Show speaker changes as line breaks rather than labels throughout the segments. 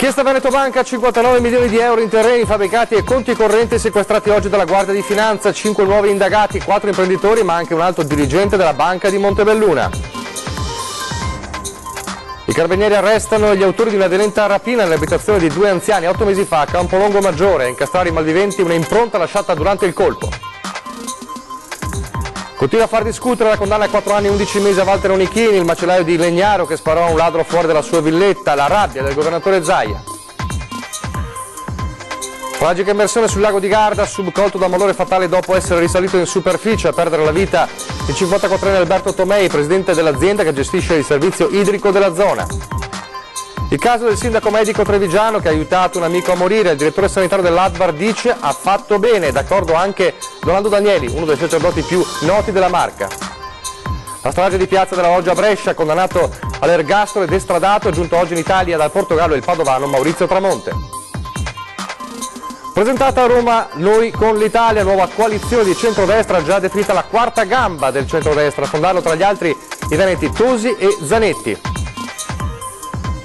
Inchiesta Veneto Banca, 59 milioni di euro in terreni, fabbricati e conti correnti sequestrati oggi dalla Guardia di Finanza, 5 nuovi indagati, 4 imprenditori ma anche un alto dirigente della Banca di Montebelluna. I carabinieri arrestano gli autori di una violenta rapina nell'abitazione di 2 anziani 8 mesi fa a Campolongo Maggiore, a incastrare i malviventi un'impronta lasciata durante il colpo. Continua a far discutere la condanna a 4 anni e 11 mesi a Walter Onichini, il macellaio di Legnaro che sparò a un ladro fuori dalla sua villetta, la rabbia del governatore Zaia. Tragica immersione sul lago di Garda, subcolto da malore fatale dopo essere risalito in superficie, a perdere la vita il 54enne Alberto Tomei, presidente dell'azienda che gestisce il servizio idrico della zona. Il caso del sindaco medico trevigiano che ha aiutato un amico a morire, il direttore sanitario dell'Advar dice ha fatto bene, d'accordo anche Donaldo Danieli, uno dei sacerdoti più noti della Marca. La strage di Piazza della Loggia a Brescia, condannato all'ergastolo ed estradato, è giunto oggi in Italia dal Portogallo il padovano Maurizio Tramonte. Presentata a Roma Noi con l'Italia, nuova coalizione di centrodestra, già definita la quarta gamba del centrodestra, a fondarlo tra gli altri i veneti Tosi e Zanetti.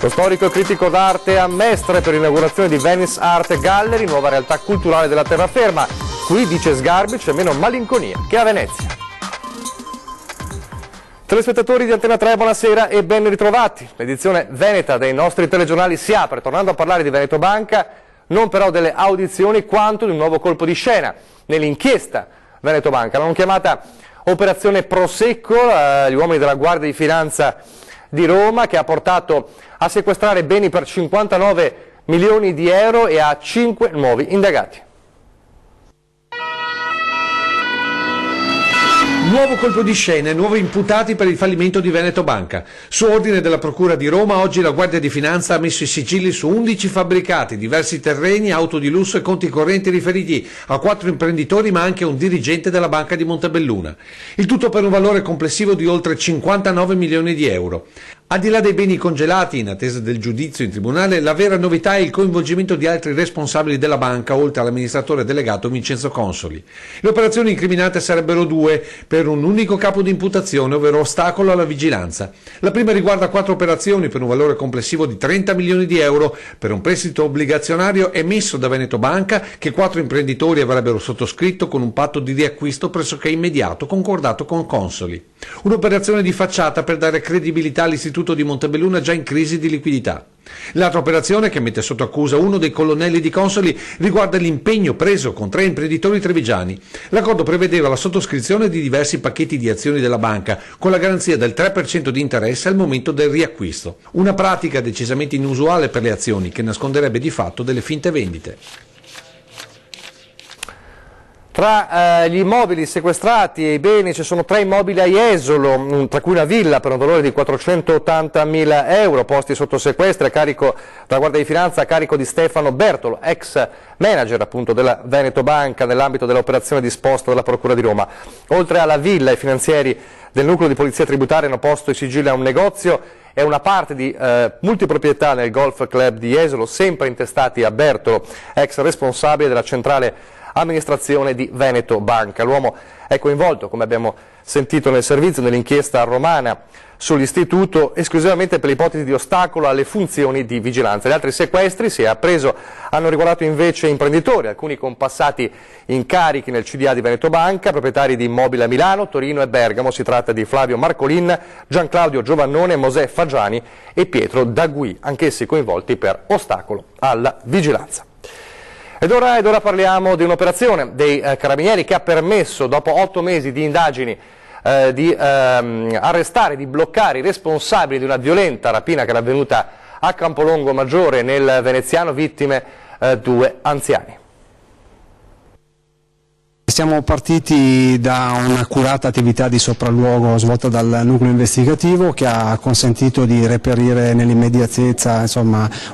Lo storico e critico d'arte a Mestre per l'inaugurazione di Venice Art Gallery, nuova realtà culturale della terraferma. Qui, dice Sgarbi, c'è meno malinconia che a Venezia. Telespettatori di Antena 3, buonasera e ben ritrovati. L'edizione veneta dei nostri telegiornali si apre, tornando a parlare di Veneto Banca, non però delle audizioni, quanto di un nuovo colpo di scena nell'inchiesta Veneto Banca. L'hanno chiamata Operazione Prosecco, gli uomini della Guardia di Finanza di Roma, che ha portato a sequestrare beni per 59 milioni di euro e a 5 nuovi indagati.
Nuovo colpo di scena e nuovi imputati per il fallimento di Veneto Banca. Su ordine della Procura di Roma, oggi la Guardia di Finanza ha messo i sigilli su 11 fabbricati, diversi terreni, auto di lusso e conti correnti riferiti a 4 imprenditori ma anche a un dirigente della Banca di Montebelluna. Il tutto per un valore complessivo di oltre 59 milioni di euro. Al di là dei beni congelati, in attesa del giudizio in tribunale, la vera novità è il coinvolgimento di altri responsabili della banca, oltre all'amministratore delegato Vincenzo Consoli. Le operazioni incriminate sarebbero 2 per un unico capo di imputazione, ovvero ostacolo alla vigilanza. La prima riguarda 4 operazioni per un valore complessivo di 30 milioni di euro per un prestito obbligazionario emesso da Veneto Banca che 4 imprenditori avrebbero sottoscritto con un patto di riacquisto pressoché immediato concordato con Consoli. Un'operazione di facciata per dare credibilità all'istituto di Montebelluna già in crisi di liquidità. L'altra operazione, che mette sotto accusa uno dei colonnelli di Consoli, riguarda l'impegno preso con 3 imprenditori trevigiani. L'accordo prevedeva la sottoscrizione di diversi pacchetti di azioni della banca con la garanzia del 3% di interesse al momento del riacquisto. Una pratica decisamente inusuale per le azioni che nasconderebbe di fatto delle finte vendite.
Tra gli immobili sequestrati e i beni ci sono 3 immobili a Jesolo, tra cui una villa per un valore di 480.000 euro posti sotto sequestro a carico della Guardia di Finanza, a carico di Stefano Bertolo, ex manager appunto della Veneto Banca nell'ambito dell'operazione disposta dalla Procura di Roma. Oltre alla villa, i finanzieri del nucleo di polizia tributaria hanno posto i sigilli a un negozio e una parte di multiproprietà nel Golf Club di Jesolo, sempre intestati a Bertolo, ex responsabile della centrale amministrazione di Veneto Banca. L'uomo è coinvolto, come abbiamo sentito nel servizio, nell'inchiesta romana sull'istituto esclusivamente per l'ipotesi di ostacolo alle funzioni di vigilanza. Gli altri sequestri, si è appreso, hanno riguardato invece imprenditori, alcuni con passati incarichi nel CDA di Veneto Banca, proprietari di immobili a Milano, Torino e Bergamo. Si tratta di Flavio Marcolin, Gianclaudio Giovannone, Mosè Fagiani e Pietro Dagui, anch'essi coinvolti per ostacolo alla vigilanza. Ed ora parliamo di un'operazione dei carabinieri che ha permesso, dopo 8 mesi di indagini, di arrestare, di bloccare i responsabili di una violenta rapina che era avvenuta a Campolongo Maggiore nel veneziano, vittime 2 anziani.
Siamo partiti da un'accurata attività di sopralluogo svolta dal nucleo investigativo che ha consentito di reperire nell'immediatezza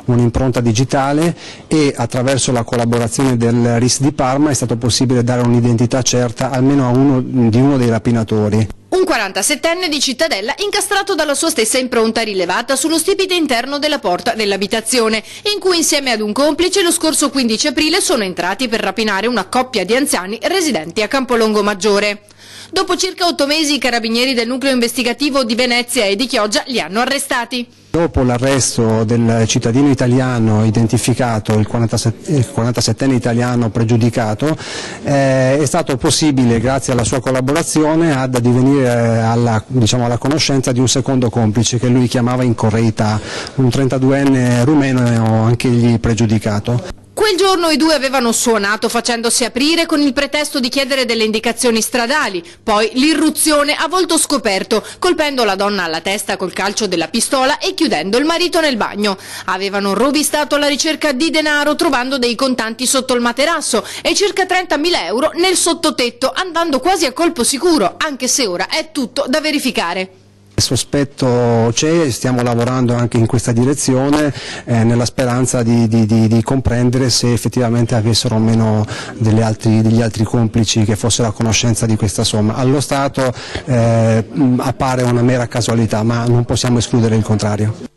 un'impronta digitale e attraverso la collaborazione del RIS di Parma è stato possibile dare un'identità certa almeno a uno dei rapinatori.
Un 47enne di Cittadella incastrato dalla sua stessa impronta rilevata sullo stipite interno della porta dell'abitazione, in cui insieme ad un complice lo scorso 15 aprile sono entrati per rapinare una coppia di anziani residenti a Campolongo Maggiore. Dopo circa 8 mesi i carabinieri del nucleo investigativo di Venezia e di Chioggia li hanno arrestati.
Dopo l'arresto del cittadino italiano identificato, il 47enne italiano pregiudicato, è stato possibile, grazie alla sua collaborazione, ad addivenire alla conoscenza di un secondo complice che lui chiamava in correità, un 32enne rumeno, anch'egli pregiudicato.
Quel giorno i due avevano suonato facendosi aprire con il pretesto di chiedere delle indicazioni stradali, poi l'irruzione a volto scoperto, colpendo la donna alla testa col calcio della pistola e chiudendo il marito nel bagno. Avevano rovistato alla ricerca di denaro trovando dei contanti sotto il materasso e circa 30.000 euro nel sottotetto, andando quasi a colpo sicuro, anche se ora è tutto da verificare.
Il sospetto c'è, stiamo lavorando anche in questa direzione nella speranza di comprendere se effettivamente avessero o meno degli altri complici che fossero a conoscenza di questa somma. Allo Stato appare una mera casualità, ma non possiamo escludere il contrario.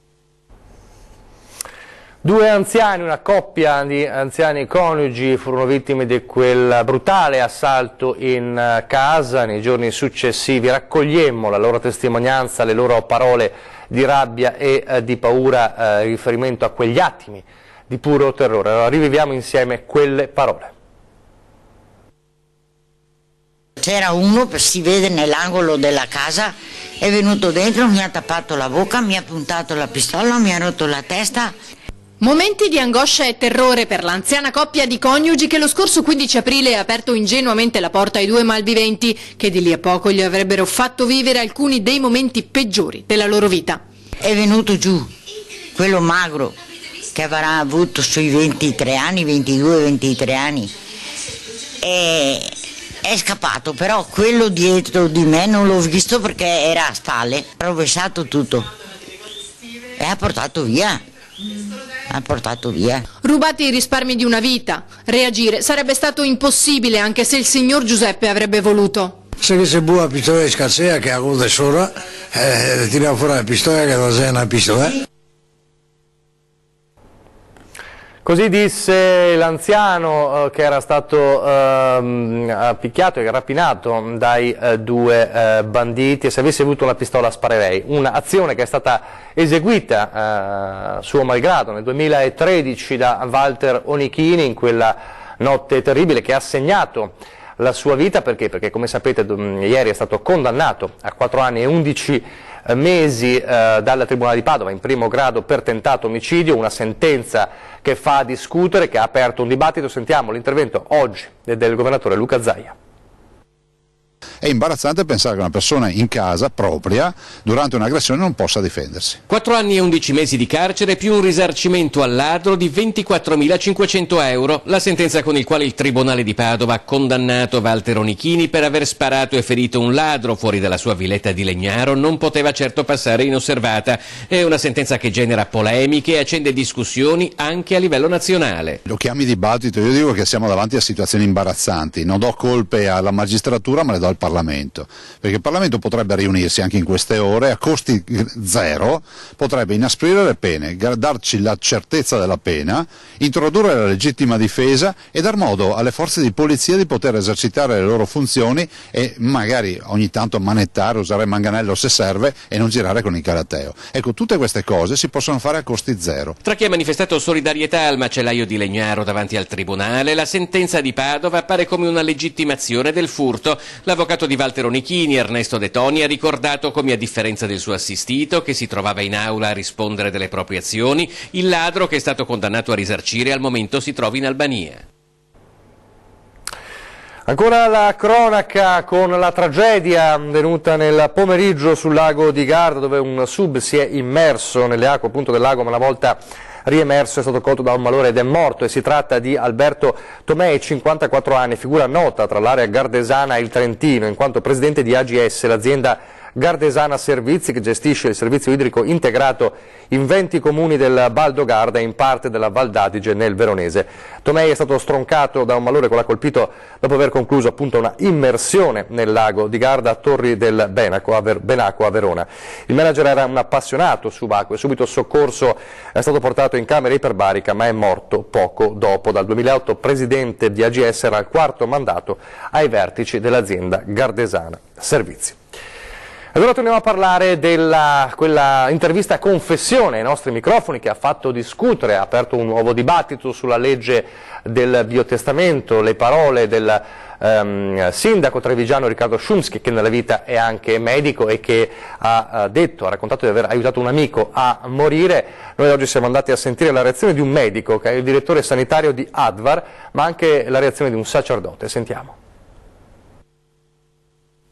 Due anziani, una coppia di anziani coniugi furono vittime di quel brutale assalto in casa. Nei giorni successivi raccogliemmo la loro testimonianza, le loro parole di rabbia e di paura in riferimento a quegli attimi di puro terrore. Allora riviviamo insieme quelle parole.
C'era uno, si vede nell'angolo della casa, è venuto dentro, mi ha tappato la bocca, mi ha puntato la pistola, mi ha rotto la testa.
Momenti di angoscia e terrore per l'anziana coppia di coniugi che lo scorso 15 aprile ha aperto ingenuamente la porta ai due malviventi, che di lì a poco gli avrebbero fatto vivere alcuni dei momenti peggiori della loro vita.
È venuto giù, quello magro, che avrà avuto sui 23 anni, 22-23 anni, è scappato, però quello dietro di me non l'ho visto perché era a spalle, ha rovesciato tutto e ha portato via.
Rubati i risparmi di una vita. Reagire sarebbe stato impossibile anche se il signor Giuseppe avrebbe voluto.
Se se buona pistola di scarsea che ha avuto sopra, tiriamo fuori la pistola che non è una pistola.
Così disse l'anziano che era stato picchiato e rapinato dai due banditi, e se avessi avuto una pistola sparerei. Un'azione che è stata eseguita suo malgrado nel 2013 da Walter Onichini in quella notte terribile che ha segnato la sua vita. Perché come sapete ieri è stato condannato a 4 anni e 11 mesi dal Tribunale di Padova in primo grado per tentato omicidio, una sentenza che fa discutere, che ha aperto un dibattito. Sentiamo l'intervento oggi del governatore Luca Zaia.
È imbarazzante pensare che una persona in casa propria durante un'aggressione non possa difendersi.
4 anni e 11 mesi di carcere più un risarcimento al ladro di 24.500 euro, la sentenza con il quale il Tribunale di Padova ha condannato Walter Onichini per aver sparato e ferito un ladro fuori dalla sua villetta di Legnaro non poteva certo passare inosservata. È una sentenza che genera polemiche e accende discussioni anche a livello nazionale.
Lo chiami dibattito, io dico che siamo davanti a situazioni imbarazzanti, non do colpe alla magistratura ma le do al Parlamento, perché il Parlamento potrebbe riunirsi anche in queste ore a costi zero, potrebbe inasprire le pene, darci la certezza della pena, introdurre la legittima difesa e dar modo alle forze di polizia di poter esercitare le loro funzioni e magari ogni tanto manettare, usare il manganello se serve e non girare con il karateo. Ecco, tutte queste cose si possono fare a costi zero.
Tra chi ha manifestato solidarietà al macellaio di Legnaro davanti al Tribunale, la sentenza di Padova appare come una legittimazione del furto. L'avvocato di Walter Onichini, Ernesto De Toni, ha ricordato come, a differenza del suo assistito, che si trovava in aula a rispondere delle proprie azioni, il ladro, che è stato condannato a risarcire, al momento si trova in Albania.
Ancora la cronaca con la tragedia venuta nel pomeriggio sul lago di Garda, dove un sub si è immerso nelle acque appunto del lago, ma una volta riemerso è stato colto da un malore ed è morto. E si tratta di Alberto Tomei, 54 anni, figura nota tra l'area gardesana e il Trentino, in quanto presidente di AGS, l'azienda Gardesana Servizi, che gestisce il servizio idrico integrato in 20 comuni del Val d'Ogarda e in parte della Val d'Adige nel Veronese. Tomei è stato stroncato da un malore che l'ha colpito dopo aver concluso appunto una immersione nel lago di Garda a Torri del Benaco a Verona. Il manager era un appassionato subacqueo e subito soccorso è stato portato in camera iperbarica, ma è morto poco dopo. Dal 2008 presidente di AGS, era il quarto mandato ai vertici dell'azienda Gardesana Servizi. Allora torniamo a parlare della quella intervista a confessione ai nostri microfoni che ha fatto discutere, ha aperto un nuovo dibattito sulla legge del biotestamento, le parole del sindaco trevigiano Riccardo Szumski, che nella vita è anche medico e che ha raccontato di aver aiutato un amico a morire. Noi oggi siamo andati a sentire la reazione di un medico che è il direttore sanitario di Advar, ma anche la reazione di un sacerdote. Sentiamo.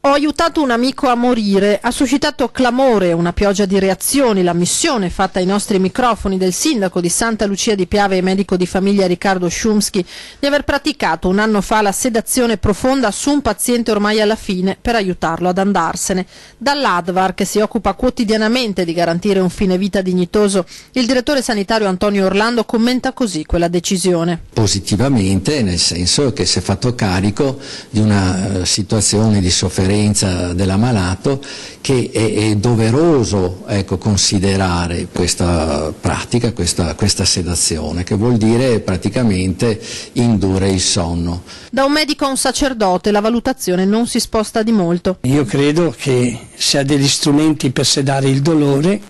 Ho aiutato un amico a morire, ha suscitato clamore e una pioggia di reazioni la missione fatta ai nostri microfoni del sindaco di Santa Lucia di Piave e medico di famiglia Riccardo Szumski di aver praticato un anno fa la sedazione profonda su un paziente ormai alla fine per aiutarlo ad andarsene. Dall'Advar, che si occupa quotidianamente di garantire un fine vita dignitoso, il direttore sanitario Antonio Orlando commenta così quella decisione.
Positivamente, nel senso che si è fatto carico di una situazione di sofferenza dell'ammalato che è doveroso, considerare questa pratica, questa sedazione, che vuol dire praticamente indurre il sonno.
Da un medico a un sacerdote la valutazione non si sposta di molto.
Io credo che se ha degli strumenti per sedare il dolore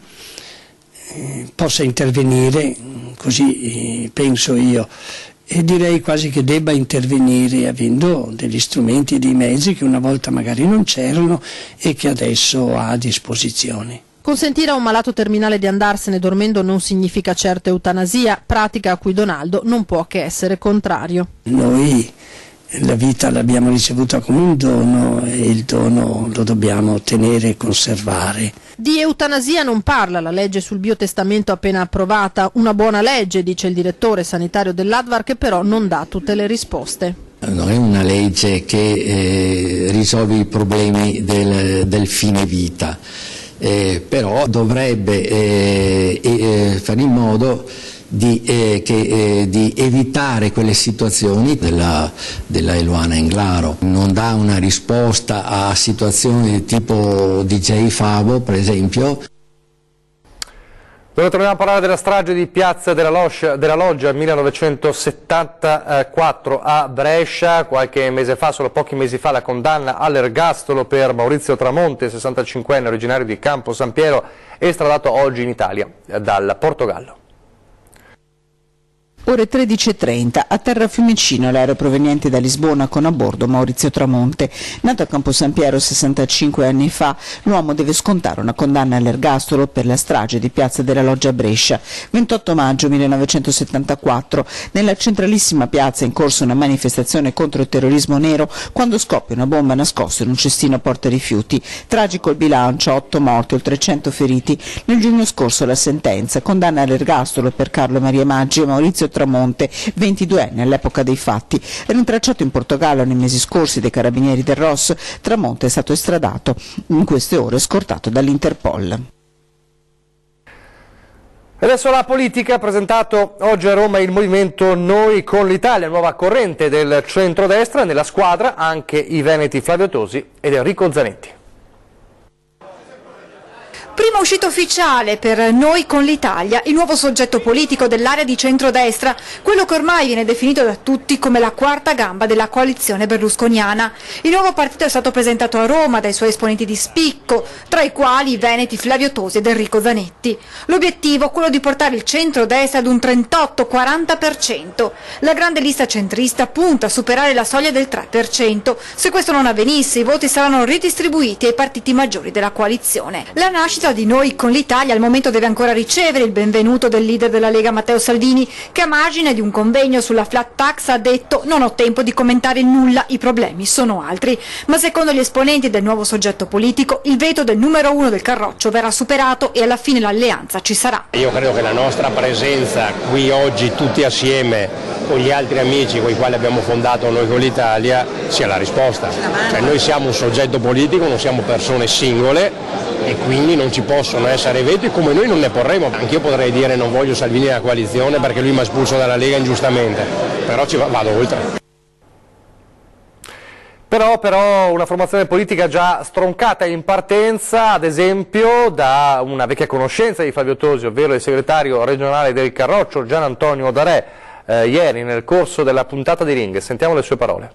possa intervenire, così penso io. E direi quasi che debba intervenire avendo degli strumenti e dei mezzi che una volta magari non c'erano e che adesso ha a disposizione.
Consentire a un malato terminale di andarsene dormendo non significa certo eutanasia, pratica a cui Donaldo non può che essere contrario.
Noi la vita l'abbiamo ricevuta come un dono e il dono lo dobbiamo tenere e conservare.
Di eutanasia non parla la legge sul biotestamento appena approvata, una buona legge, dice il direttore sanitario dell'Advar, che però non dà tutte le risposte.
Non è una legge che risolve i problemi del fine vita, però dovrebbe fare in modo di evitare quelle situazioni della Eluana Englaro. Non dà una risposta a situazioni tipo DJ Favo, per esempio.
Ora torniamo a parlare della strage di Piazza della Loggia 1974 a Brescia. Qualche mese fa, solo pochi mesi fa, la condanna all'ergastolo per Maurizio Tramonte, 65enne, originario di Campo San Piero, estradato oggi in Italia dal Portogallo.
Ore 13:30, a terra Fiumicino, l'aereo proveniente da Lisbona con a bordo Maurizio Tramonte. Nato a Campo San Piero 65 anni fa, l'uomo deve scontare una condanna all'ergastolo per la strage di Piazza della Loggia a Brescia. 28 maggio 1974, nella centralissima piazza è in corso una manifestazione contro il terrorismo nero quando scoppia una bomba nascosta in un cestino porta rifiuti. Tragico il bilancio, 8 morti, oltre 100 feriti. Nel giugno scorso la sentenza, condanna all'ergastolo per Carlo Maria Maggi e Maurizio Tramonte, 22enne all'epoca dei fatti. Rintracciato in Portogallo nei mesi scorsi dai carabinieri del ROS, Tramonte è stato estradato, in queste ore scortato dall'Interpol.
Adesso la politica. Ha presentato oggi a Roma il movimento Noi con l'Italia, nuova corrente del centrodestra, nella squadra anche i veneti Flavio Tosi ed Enrico Zanetti.
Prima uscita ufficiale per Noi con l'Italia, il nuovo soggetto politico dell'area di centrodestra, quello che ormai viene definito da tutti come la quarta gamba della coalizione berlusconiana. Il nuovo partito è stato presentato a Roma dai suoi esponenti di spicco, tra i quali i veneti Flavio Tosi ed Enrico Zanetti. L'obiettivo è quello di portare il centrodestra ad un 38-40%. La grande lista centrista punta a superare la soglia del 3%. Se questo non avvenisse, i voti saranno ridistribuiti ai partiti maggiori della coalizione. La nascita forza di Noi con l'Italia al momento deve ancora ricevere il benvenuto del leader della Lega Matteo Salvini, che a margine di un convegno sulla flat tax ha detto: non ho tempo di commentare nulla, i problemi sono altri. Ma secondo gli esponenti del nuovo soggetto politico il veto del numero 1 del Carroccio verrà superato e alla fine l'alleanza ci sarà.
Io credo che la nostra presenza qui oggi tutti assieme con gli altri amici con i quali abbiamo fondato Noi con l'Italia sia la risposta. Cioè, noi siamo un soggetto politico, non siamo persone singole e quindi non ci possono essere veti, come noi non ne porremo. Anch'io potrei dire non voglio Salvini nella coalizione perché lui mi ha espulso dalla Lega ingiustamente, però vado oltre.
Però una formazione politica già stroncata in partenza, ad esempio da una vecchia conoscenza di Flavio Tosi, ovvero il segretario regionale del Carroccio, Gian Antonio Darè, ieri nel corso della puntata di Ring. Sentiamo le sue parole.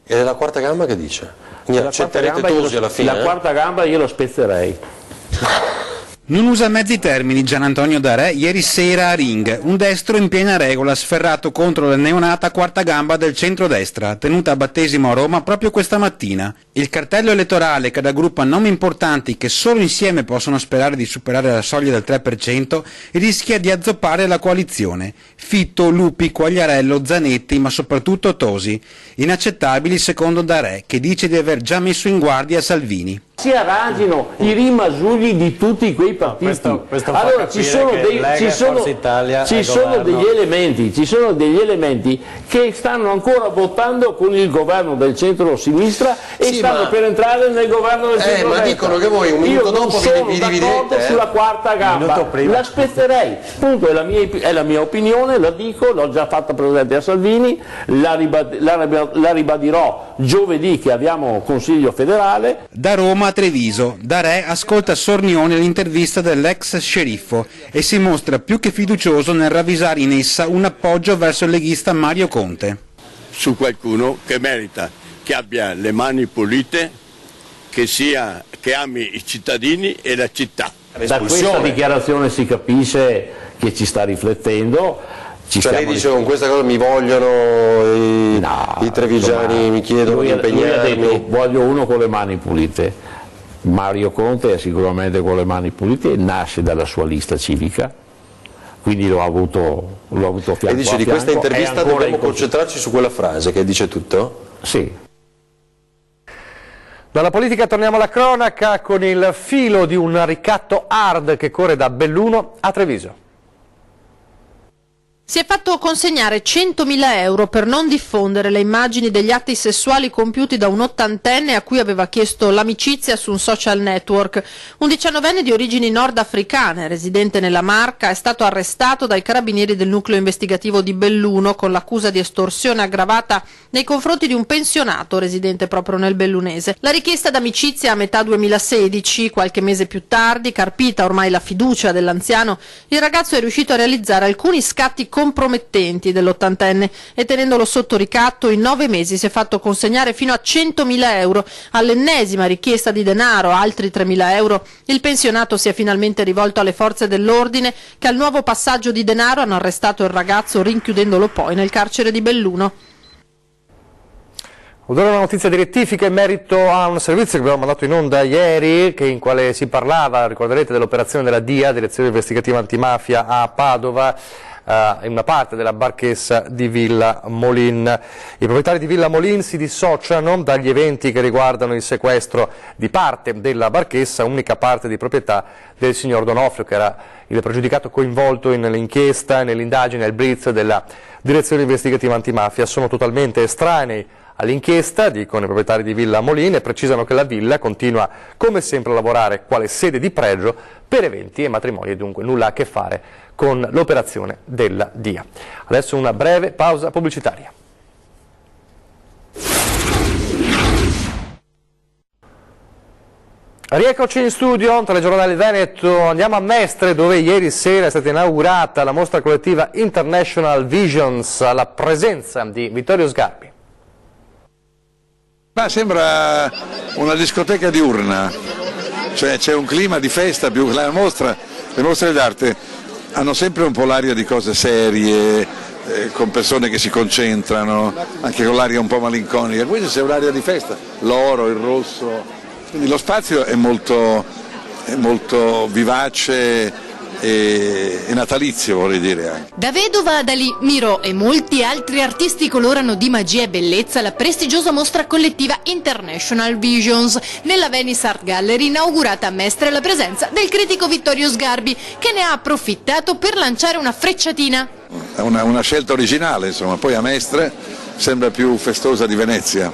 E della quarta gamba che dice? Accetterete Tosi alla fine?
La quarta gamba io lo spezzerei.
Non usa mezzi termini Gian Antonio Darè ieri sera a Ring, un destro in piena regola sferrato contro la neonata quarta gamba del centrodestra, tenuta a battesimo a Roma proprio questa mattina. Il cartello elettorale che raggruppa nomi importanti che solo insieme possono sperare di superare la soglia del 3% rischia di azzoppare la coalizione. Fitto, Lupi, Quagliarello, Zanetti, ma soprattutto Tosi. Inaccettabili secondo Darè, che dice di aver già messo in guardia Salvini.
Si arrangino i rimasugli di tutti quei partiti.
Questo
allora ci sono degli elementi che stanno ancora votando con il governo del centro-sinistra e stanno per entrare nel governo del centro-destra.
Ma dicono che voi un minuto dopo vi dividete.
Sulla quarta gamba la aspetterei, punto, è la mia opinione, la dico, l'ho già fatta presente a Salvini, la ribadirò giovedì che abbiamo Consiglio federale.
Da Roma a Treviso, Darè ascolta sornione l'intervista dell'ex sceriffo e si mostra più che fiducioso nel ravvisare in essa un appoggio verso il leghista Mario Conte.
Su qualcuno che merita, che abbia le mani pulite, che ami i cittadini e la città.
Da questa dichiarazione si capisce che ci sta riflettendo.
Lei dice con questa cosa mi vogliono i trevigiani, mi chiedono di impegnarmi.
Lui ha detto voglio uno con le mani pulite. Mario Conte è sicuramente con le mani pulite, nasce dalla sua lista civica, quindi l'ho avuto fianco.
E dice di questa intervista dobbiamo concentrarci su quella frase che dice tutto?
Sì.
Dalla politica torniamo alla cronaca con il filo di un ricatto hard che corre da Belluno a Treviso.
Si è fatto consegnare 100.000 euro per non diffondere le immagini degli atti sessuali compiuti da un ottantenne a cui aveva chiesto l'amicizia su un social network. Un 19enne di origini nordafricane, residente nella Marca, è stato arrestato dai carabinieri del nucleo investigativo di Belluno con l'accusa di estorsione aggravata nei confronti di un pensionato residente proprio nel bellunese. La richiesta d'amicizia a metà 2016, qualche mese più tardi, carpita ormai la fiducia dell'anziano, il ragazzo è riuscito a realizzare alcuni scatti compromettenti dell'ottantenne e tenendolo sotto ricatto in 9 mesi si è fatto consegnare fino a 100.000 euro. All'ennesima richiesta di denaro, altri 3.000 euro, il pensionato si è finalmente rivolto alle forze dell'ordine che al nuovo passaggio di denaro hanno arrestato il ragazzo rinchiudendolo poi nel carcere di Belluno.
Ora una notizia di rettifica in merito a un servizio che abbiamo mandato in onda ieri, in quale si parlava, ricorderete, dell'operazione della DIA, Direzione Investigativa Antimafia a Padova, in una parte della barchessa di Villa Molin. I proprietari di Villa Molin si dissociano dagli eventi che riguardano il sequestro di parte della barchessa, unica parte di proprietà del signor Donofrio, che era il pregiudicato coinvolto nell'inchiesta e nell'indagine al blitz della Direzione Investigativa Antimafia. Sono totalmente estranei all'inchiesta, dicono i proprietari di Villa Molin, e precisano che la villa continua come sempre a lavorare quale sede di pregio per eventi e matrimoni e dunque nulla a che fare con l'operazione della DIA. Adesso una breve pausa pubblicitaria. Rieccoci in studio, Telegiornale Veneto, andiamo a Mestre dove ieri sera è stata inaugurata la mostra collettiva International Visions alla presenza di Vittorio Sgarbi.
Ma sembra una discoteca diurna, cioè c'è un clima di festa più che le mostre d'arte hanno sempre un po' l'aria di cose serie, con persone che si concentrano, anche con l'aria un po' malinconica. Qui c'è un'aria di festa, l'oro, il rosso, quindi lo spazio è molto molto vivace e natalizio, vorrei dire anche.
Da Vedova, Dalì, Miro e molti altri artisti colorano di magia e bellezza la prestigiosa mostra collettiva International Visions nella Venice Art Gallery, inaugurata a Mestre alla presenza del critico Vittorio Sgarbi, che ne ha approfittato per lanciare una frecciatina.
È una scelta originale, insomma, poi a Mestre sembra più festosa di Venezia.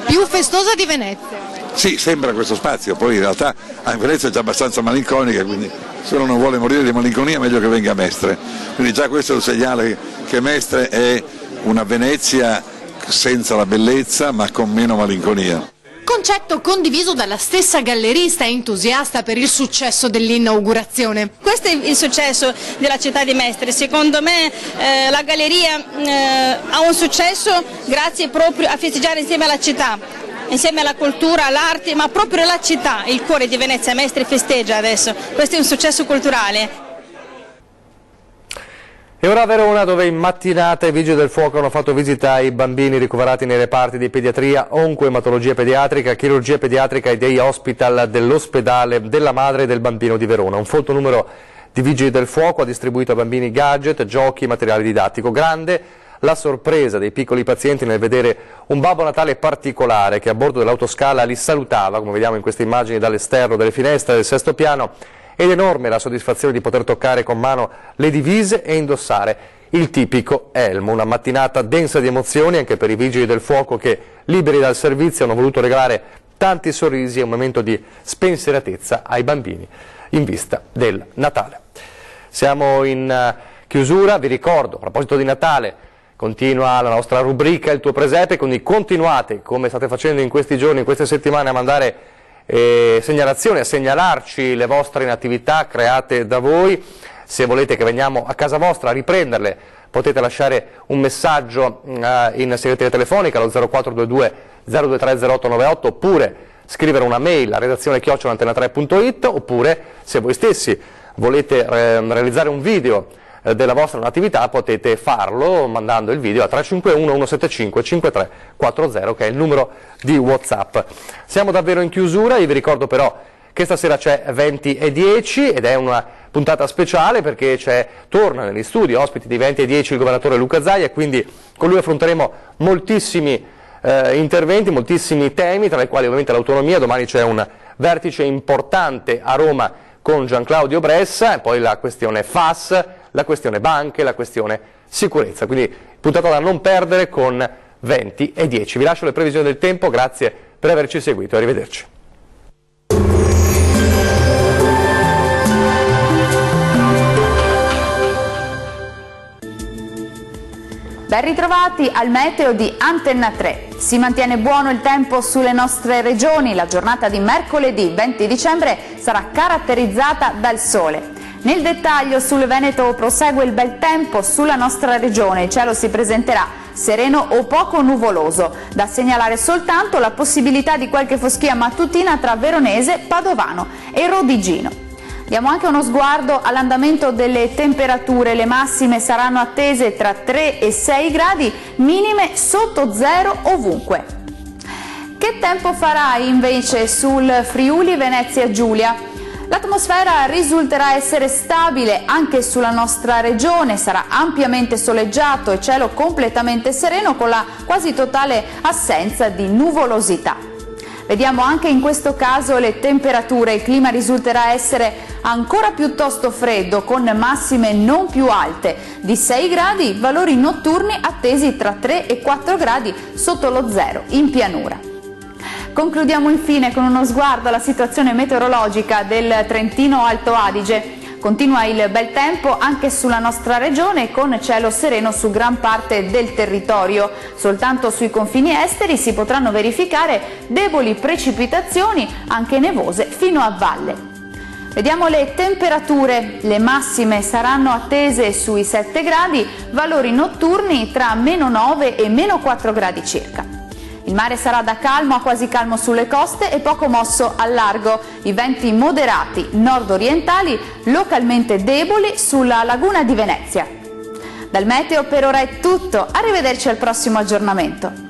Più festosa di Venezia?
Sì, sembra questo spazio, poi in realtà a Venezia è già abbastanza malinconica, quindi se uno non vuole morire di malinconia è meglio che venga a Mestre. Quindi già questo è un segnale che Mestre è una Venezia senza la bellezza ma con meno malinconia.
Concetto condiviso dalla stessa gallerista entusiasta per il successo dell'inaugurazione.
Questo è il successo della città di Mestre. Secondo me la galleria ha un successo grazie proprio a festeggiare insieme alla città, insieme alla cultura, all'arte, ma proprio la città, il cuore di Venezia. Mestre festeggia adesso. Questo è un successo culturale.
E ora a Verona, dove in mattinata i Vigili del Fuoco hanno fatto visita ai bambini ricoverati nei reparti di pediatria, oncoematologia pediatrica, chirurgia pediatrica e day hospital dell'ospedale della madre e del bambino di Verona. Un folto numero di Vigili del Fuoco ha distribuito ai bambini gadget, giochi e materiale didattico. Grande la sorpresa dei piccoli pazienti nel vedere un Babbo Natale particolare che a bordo dell'autoscala li salutava, come vediamo in queste immagini dall'esterno delle finestre del sesto piano, ed enorme la soddisfazione di poter toccare con mano le divise e indossare il tipico elmo. Una mattinata densa di emozioni anche per i Vigili del Fuoco che, liberi dal servizio, hanno voluto regalare tanti sorrisi e un momento di spensieratezza ai bambini in vista del Natale. Siamo in chiusura, vi ricordo, a proposito di Natale, continua la nostra rubrica Il tuo presepe, quindi continuate, come state facendo in questi giorni, in queste settimane, a mandare segnalazioni, a segnalarci le vostre inattività create da voi. Se volete che veniamo a casa vostra a riprenderle, potete lasciare un messaggio in segreteria telefonica allo 0422 023 0898, oppure scrivere una mail a redazione@antena3.it, oppure se voi stessi volete realizzare un video della vostra attività potete farlo mandando il video a 351 175 5340, che è il numero di WhatsApp. Siamo davvero in chiusura, io vi ricordo però che stasera c'è 20 e 10 ed è una puntata speciale perché torna negli studi ospiti di 20 e 10 il governatore Luca Zaia, e quindi con lui affronteremo moltissimi interventi, moltissimi temi, tra i quali ovviamente l'autonomia. Domani c'è un vertice importante a Roma con Gian Claudio Bressa, e poi la questione FAS, la questione banche, la questione sicurezza. Quindi puntata da non perdere con 20 e 10. Vi lascio le previsioni del tempo, grazie per averci seguito, arrivederci.
Ben ritrovati al meteo di Antenna 3. Si mantiene buono il tempo sulle nostre regioni. La giornata di mercoledì 20 dicembre sarà caratterizzata dal sole. Nel dettaglio, sul Veneto prosegue il bel tempo sulla nostra regione. Il cielo si presenterà sereno o poco nuvoloso. Da segnalare soltanto la possibilità di qualche foschia mattutina tra Veronese, Padovano e Rodigino. Diamo anche uno sguardo all'andamento delle temperature. Le massime saranno attese tra 3 e 6 gradi, minime sotto zero ovunque. Che tempo farà invece sul Friuli Venezia Giulia? L'atmosfera risulterà essere stabile anche sulla nostra regione, sarà ampiamente soleggiato e cielo completamente sereno con la quasi totale assenza di nuvolosità. Vediamo anche in questo caso le temperature. Il clima risulterà essere ancora piuttosto freddo, con massime non più alte di 6 gradi, valori notturni attesi tra 3 e 4 gradi sotto lo zero in pianura. Concludiamo infine con uno sguardo alla situazione meteorologica del Trentino Alto Adige. Continua il bel tempo anche sulla nostra regione, con cielo sereno su gran parte del territorio. Soltanto sui confini esteri si potranno verificare deboli precipitazioni, anche nevose, fino a valle. Vediamo le temperature. Le massime saranno attese sui 7 gradi, valori notturni tra -9 e -4 gradi circa. Il mare sarà da calmo a quasi calmo sulle coste e poco mosso al largo. I venti moderati nord-orientali, localmente deboli sulla laguna di Venezia. Dal meteo per ora è tutto, arrivederci al prossimo aggiornamento.